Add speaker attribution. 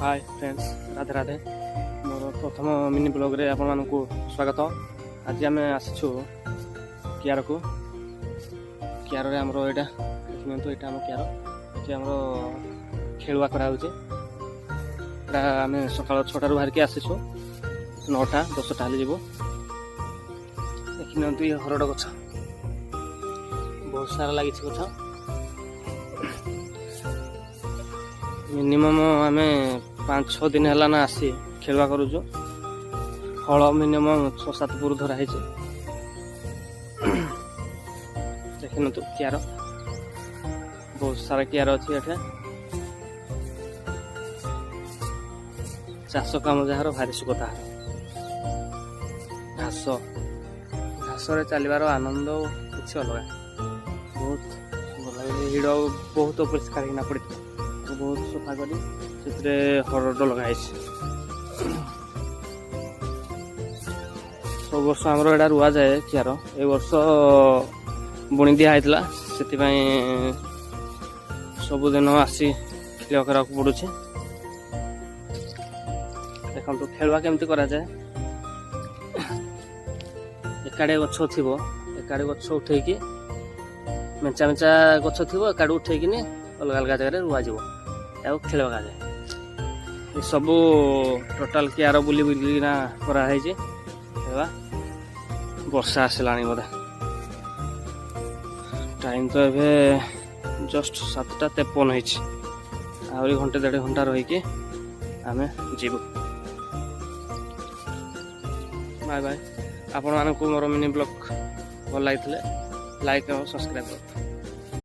Speaker 1: हाय friends, Radhe Radhe. मोर प्रथम mini blog रे आपण मानकु स्वागत। आज आम आसीछु कियार को। कियार रे हमरो एटा देखिनतो, एटा हम कियार एठी हमरो खेलुआ करा होचे। एटा आम सकाळ 6टा रु बाहर के आसीछु, 9टा 10टा हले जीवो। देखिनतो ये हरड गछ बहुत सारा लागि छि गछ। मिनिमम आम 5-6 दिन है ना आसी खेलवा करूँ। फल मिनिमम 6-7 पुर धरा है। देखिन तो कियार बहुत सारा कियार अच्छी एठे। चाष काम जार भारी सुखता। घास घास चलवार आनंद किसी अलग, बहुत हिड़ बहुत परिष्कार होना पड़ी, बहुत सफा करी से हरड लगाई। सब वर्ष आमर एटा रुआ जाए कियार। ए वर्ष बुणी दिया है, से सबुदिन आसी खेल करा पड़ू। देखो तो खेलवा केमती करा जाए। एकाड़े गछ थी, एकाड़े गछ उठेकी मेचा मेचा गछ थी, एकाड़े उठेकी अलग अलग जगह रुआ जाव खेल जाए। ये सब टोटाल कियार बुली बुलिना कराई। वर्षा आसला बोधे। टाइम तो एबे जस्ट 7:53 आहरी घंटे 1.5 घंटा रहीकि आमे जीवु। Bye bye. आपण मानकु मोर मिनी ब्लॉग भल लागिथिले लाइक और सब्सक्राइब कर।